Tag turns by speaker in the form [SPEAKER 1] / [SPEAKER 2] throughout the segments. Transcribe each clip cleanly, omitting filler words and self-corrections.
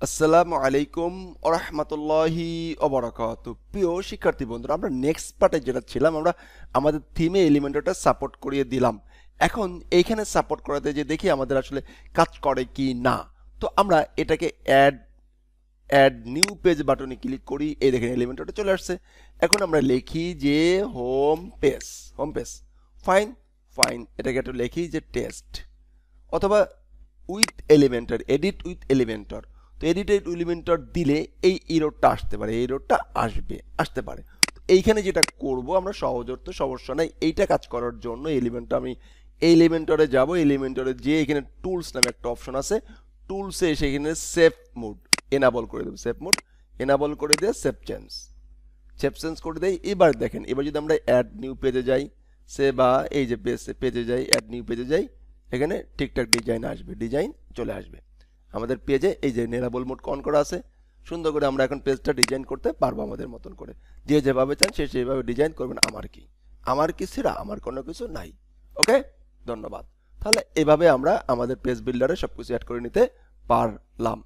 [SPEAKER 1] আসসালামু আলাইকুম ওয়া রাহমাতুল্লাহি ওয়া বারাকাতুহু। প্রিয় শিক্ষার্থী বন্ধুরা, আমরা নেক্সট পার্টে যেটা ছিলাম, আমরা আমাদের থিমে এলিমেন্টরটা সাপোর্ট করিয়ে দিলাম। এখন এইখানে সাপোর্ট করাতে যে দেখি আমাদের আসলে কাজ করে কি না। তো আমরা এটাকে অ্যাড নিউ পেজ বাটনে ক্লিক করি। এই দেখেন এলিমেন্টরটা চলে আসছে। এখন আমরা লিখি যে হোম পেজ ফাইন ফাইন, এটাকে একটু লিখি যে টেস্ট, অথবা with Elementor, edit with Elementor. তো এডিটেড এলিমেন্টর দিলে এই ইরোডটা আসতে পারে, এই ইরোডটা আসতে পারে। এইখানে যেটা করব আমরা সহজত সমস্যা নাই, এইটা কাজ করার জন্য এলিমেন্টটা আমি এই এলিমেন্টরে যাব। এলিমেন্টরে যে এখানে টুলস নামে একটা অপশন আছে, টুলসে এসে এখানে সেভ মোড এনাবল করে দেব। সেভ মোড এনাবল করে দিয়ে সেভ চেঞ্জ করে দেই। এবার দেখেন, এবার যদি আমরা অ্যাড নিউ পেজে যাই, সে বা এই যে পেজে যাই, অ্যাড নিউ পেজে যাই, এখানে ঠিকঠাক ডিজাইন আসবে, ডিজাইন চলে আসবে আমাদের পেজে। এই যে নেরাবল মোড অন করা আছে, সুন্দর করে আমরা এখন পেজটা ডিজাইন করতে পারবো আমাদের মতন করে। যে যেভাবে চান সে সেভাবে ডিজাইন করবেন। আমার কি ছেড়া, আমার কোনো কিছু নাই। ওকে, ধন্যবাদ। তাহলে এভাবে আমরা আমাদের পেজ বিল্ডারে সবকিছু অ্যাড করে নিতে পারলাম।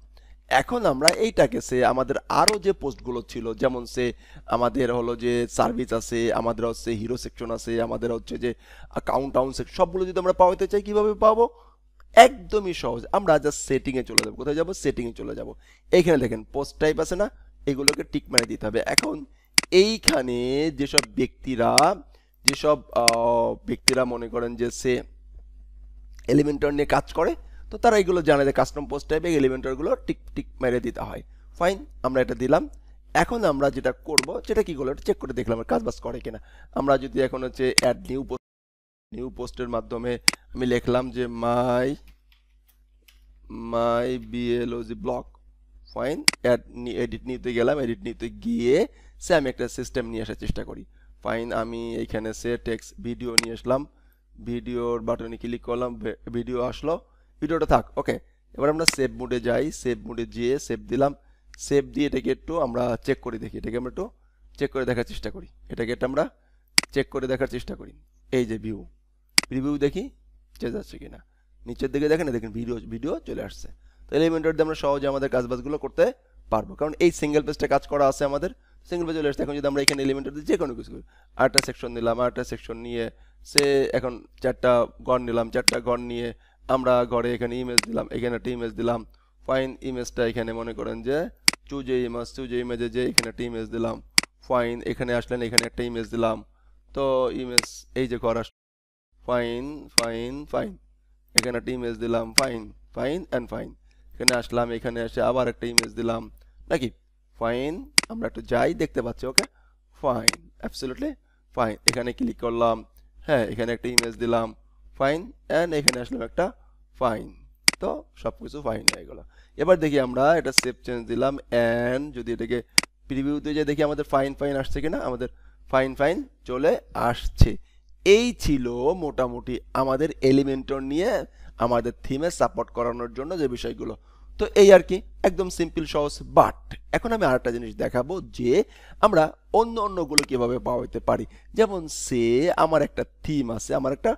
[SPEAKER 1] এখন আমরা এইটাকে সে আমাদের আরো যে পোস্টগুলো ছিল, যেমন সে আমাদের হলো যে সার্ভিস আছে, আমাদের হচ্ছে হিরো সেকশন আছে, আমাদের হচ্ছে যে কাউন্টডাউন সেকশন, সবগুলো যদি আমরা পাওয়াতে চাই কিভাবে পাবো? একদমই সহজ। আমরা জাস্ট সেটিংয়ে চলে যাব। কোথায় যাব? সেটিংয়ে চলে যাব। এইখানে দেখেন পোস্ট টাইপ আছে না, এগুলোকে টিক মেরে দিতে হবে। এখন এইখানে যেসব ব্যক্তিরা মনে করেন যে সে এলিমেন্টর নিয়ে কাজ করে, তো তারা এগুলো জানে যে কাস্টম পোস্ট টাইপে এলিমেন্টরগুলো টিক টিক মেরে দিতে হয়। ফাইন, আমরা এটা দিলাম। এখন আমরা যেটা করব, সেটা কি করলো, এটা চেক করে দেখলাম কাজ বাজ করে কিনা। আমরা যদি এখন হচ্ছে অ্যাড নিউ পোস্টের মাধ্যমে আমি লিখলাম যে মাই বিএলওজি ব্লগ, ফাইন। এডিট নিতে গেলাম, এডিট নিতে গিয়ে সে আমি একটা সিস্টেম নিয়ে আসার চেষ্টা করি। ফাইন, আমি এখানে সে টেক্সট ভিডিও নিয়ে আসলাম, ভিডিওর বাটনে ক্লিক করলাম, ভিডিও আসলো, ভিডিওটা থাক। ওকে, এবার আমরা সেভ মোডে যাই, সেভ মোডে গিয়ে সেভ দিলাম। সেভ দিয়ে এটাকে একটু আমরা চেক করে দেখি, এটাকে আমরা একটু চেক করে দেখার চেষ্টা করি, এটাকে একটা আমরা চেক করে দেখার চেষ্টা করি। এই যে রিভিউ দেখি চেঞ্জ আসছে কিনা। নিচের দিকে দেখেন, দেখেন ভিডিও চলে আসছে। তো এলিমেন্টর দিয়ে আমরা সহজে আমাদের কাজবাজগুলো করতে পারবো, কারণ এই সিঙ্গেল পেজটা কাজ করা আছে আমাদের, সিঙ্গেল পেজ চলে আসছে। এখন যদি আমরা এখানে এলিমেন্টর দিয়ে যে কোনো কিছু করি, আরেকটা সেকশন নিলাম, আরেকটা সেকশন নিয়ে সে এখন চারটা ঘর নিলাম, চারটা ঘর নিয়ে আমরা ঘরে এখানে ইমেজ দিলাম, এখানে একটা ইমেজ দিলাম। ফাইন, ইমেজটা এখানে মনে করেন যে চুজ ইমেজে যে এখানে একটা ইমেজ দিলাম। ফাইন, এখানে আসলেন, এখানে একটা ইমেজ দিলাম। তো ইমেজ এই যে ঘর আসলো, ফাইন ফাইন ফাইন, এখানে একটা ইমেজ দিলাম। ফাইন ফাইন অ্যান্ড ফাইন, এখানে আসলাম, এখানে এসে আবার একটা ইমেজ দিলাম নাকি। ফাইন, আমরা একটু যাই, দেখতে পাচ্ছি। ওকে, ফাইন, অ্যাবসলিউটলি ফাইন। এখানে ক্লিক করলাম, হ্যাঁ, এখানে একটা ইমেজ দিলাম। ফাইন, অ্যান্ড এখানে আসলাম একটা। ফাইন, তো সব কিছু ফাইন হয়ে গেল। এবার দেখি আমরা এটা সেভ চেঞ্জ দিলাম, অ্যান্ড যদি এটাকে প্রিভিউতে যে দেখি আমাদের ফাইন আসছে কিনা, আমাদের ফাইন চলে আসছে। এই ছিল মোটামুটি আমাদের এলিমেন্টর নিয়ে আমাদের থিমে সাপোর্ট করানোর জন্য যে বিষয়গুলো। তো এই আর কি, একদম সিম্পল সহজ। বাট এখন আমি আরেকটা জিনিস দেখাবো যে আমরা অন্যগুলো কিভাবে পাওয়াতে পারি। যেমন সে আমার একটা থিম আছে, আমার একটা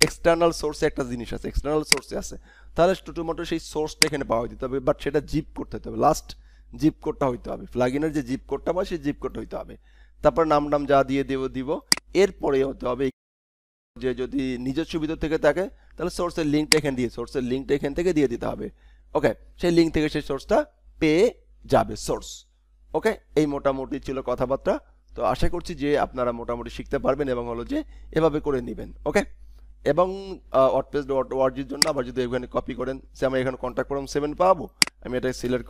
[SPEAKER 1] এক্সটার্নাল সোর্সে একটা জিনিস আছে, এক্সটার্নাল সোর্সে আছে, তাহলে ছোটোমোটো সেই সোর্সটা এখানে পাওয়া দিতে হবে। বাট সেটা জিপ করতে হতে হবে, লাস্ট জিপ কোডটা হইতে হবে, প্লাগইনের যে জিপ কোডটা বা সেই জিপ কোডটা হইতে হবে। তারপর নাম যা দিয়ে দিব। এরপরে হতে হবে যে যদি নিজস্ব ভিতর থেকে থাকে, তাহলে সোর্সের লিঙ্কটা এখান থেকে দিয়ে দিতে হবে। ওকে, সেই লিঙ্ক থেকে সেই সোর্সটা পেয়ে যাবে সোর্স। ওকে, এই মোটামুটি ছিল কথাবার্তা। তো আশা করছি যে আপনারা মোটামুটি শিখতে পারবেন এবং হলো যে এভাবে করে নেবেন। ওকে, এবং WordPress.org-এর জন্য আবার যদি এখানে কপি করেন, সে আমি এখানে কন্ট্যাক্ট ফর্ম 7 পাবো, আমি এটা সিলেক্ট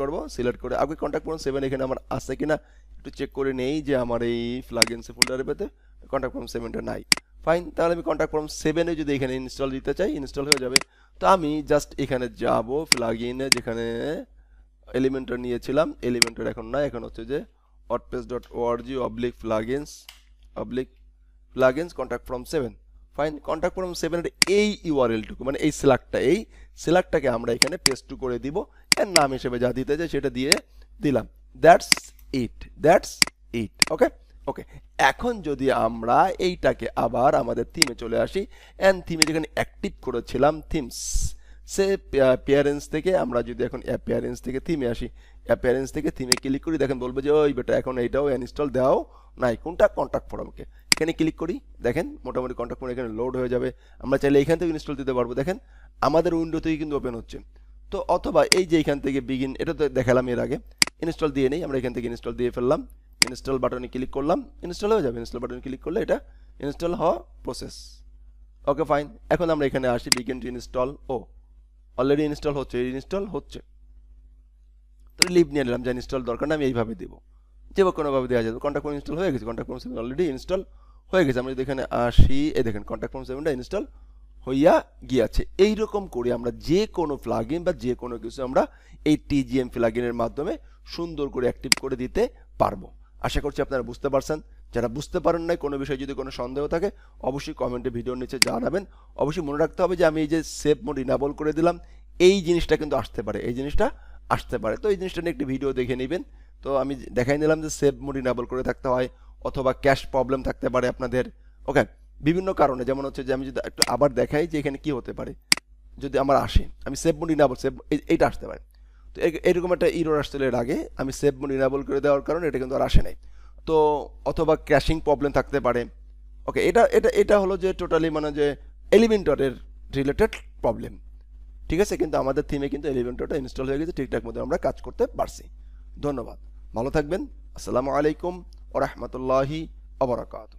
[SPEAKER 1] করে আগে কন্ট্যাক্ট ফর্ম 7 এখানে আমার আছে কিনা একটু চেক করে নেই, যে আমার এই প্লাগইনস ফোল্ডারে পেতে কন্ট্যাক্ট ফর্ম 7টা নাই। ফাইন, তাহলে আমি কন্ট্যাক্ট ফর্ম 7-এ যদি এখানে ইনস্টল দিতে চাই, ইনস্টল হয়ে যাবে। তো আমি জাস্ট এখানে যাব, প্লাগইনে যেখানে এলিমেন্টর নিয়েছিলাম, এলিমেন্টর এখন নাই, এখন হচ্ছে যে WordPress.org/plugins contact form 7। Fine, contact form 7-এর এই ইউআরএলটুকু, মানে এই সিলেক্টটাকে আমরা এখানে পেস্ট টু করে দিব, এর নাম হিসেবে যা দিতে চাই সেটা দিয়ে দিলাম। That's it. ওকে, এখন যদি আমরা এইটাকে আবার আমাদের থিমে চলে আসি, এন্ড থিমে যেখানে অ্যাক্টিভ করেছিলাম থিমস, সে অ্যাপিয়ারেন্স থেকে আমরা যদি এখন অ্যাপিয়ারেন্স থেকে থিমে আসি, অ্যাপিয়ারেন্স থেকে থিমে ক্লিক করি, দেখেন বলবে যে ওই বেটা এখন এইটাও ইনস্টল দেওয়াও নাই, কোনটা কন্ট্যাক্ট ফর্মকে। এখানে ক্লিক করি, দেখেন মোটামুটি কন্ট্যাক্ট ফর্ম এখানে লোড হয়ে যাবে। আমরা চাইলে এখান থেকে ইনস্টল দিতে পারবো, দেখেন আমাদের উইন্ডো থেকে কিন্তু ওপেন হচ্ছে। তো অথবা এই যে এখান থেকে বিগিন, এটা তো দেখালাম এর আগে, ইনস্টল দিয়ে নেই, আমরা এখান থেকে ইনস্টল দিয়ে ফেললাম, ইনস্টল বাটনে ক্লিক করলাম, ইনস্টল হয়ে যাবে। ইনস্টল বাটনে ক্লিক করলে এটা ইনস্টল হওয়া প্রসেস। ওকে ফাইন, এখন আমরা এখানে আসি বিগিন টু ইনস্টল। ও অলরেডি ইনস্টল হচ্ছে, ইনস্টল হচ্ছে, তো লিভ নিয়ে নিলাম, যে ইনস্টল দরকার না, আমি এইভাবে দেবো, যে কোনোভাবে দেওয়া যাবে। কন্ট্যাক্ট ফর্ম ইনস্টল হয়ে গেছে, কন্ট্যাক্ট ফর্ম 7 অলরেডি ইনস্টল হয়ে গেছে। আমরা যদি এখানে আসি, এই দেখেন কন্ট্যাক্ট ফর্ম 7টা ইনস্টল হইয়া গিয়াছে। এইরকম করে আমরা যে কোনো প্লাগইন বা যে কোনো কিছু আমরা এই টিজিএম প্লাগইনের মাধ্যমে সুন্দর করে অ্যাক্টিভ করে দিতে পারবো। আশা করছি আপনারা বুঝতে পারছেন। যারা বুঝতে পারেন নাই, কোনো বিষয়ে যদি কোনো সন্দেহ থাকে অবশ্যই কমেন্টে ভিডিওর নিচে জানাবেন। অবশ্যই মনে রাখতে হবে যে আমি এই যে সেভ মোড ইনাবল করে দিলাম, এই জিনিসটা কিন্তু আসতে পারে, এই জিনিসটা আসতে পারে। তো এই জিনিসটা নিয়ে একটি ভিডিও দেখে নেবেন। তো আমি দেখাই নিলাম যে সেভ মোড ইনাবল করে থাকতে হয়, অথবা ক্যাশ প্রবলেম থাকতে পারে আপনাদের। ওকে, বিভিন্ন কারণে, যেমন হচ্ছে যে আমি যদি একটু আবার দেখাই যে এখানে কি হতে পারে, যদি আমার আসে, আমি সেভ মোড ইনাবল, সেভ এইটা আসতে পারে। তো এরকম একটা ইরর আসছিল এর আগে, আমি সেভ মোড ইনাবল করে দেওয়ার কারণে এটা কিন্তু আর আসে নাই। তো অথবা ক্র্যাশিং প্রবলেম থাকতে পারে। ওকে, এটা এটা এটা হলো যে টোটালি মানে যে এলিমেন্টরের রিলেটেড প্রবলেম, ঠিক আছে। কিন্তু আমাদের থিমে কিন্তু এলিমেন্টরটা ইনস্টল হয়ে গেছে, ঠিকঠাক মতো আমরা কাজ করতে পারছি। ধন্যবাদ, ভালো থাকবেন। আসসালামু আলাইকুম ওয়া রাহমাতুল্লাহি ওয়া বারাকাতুহু।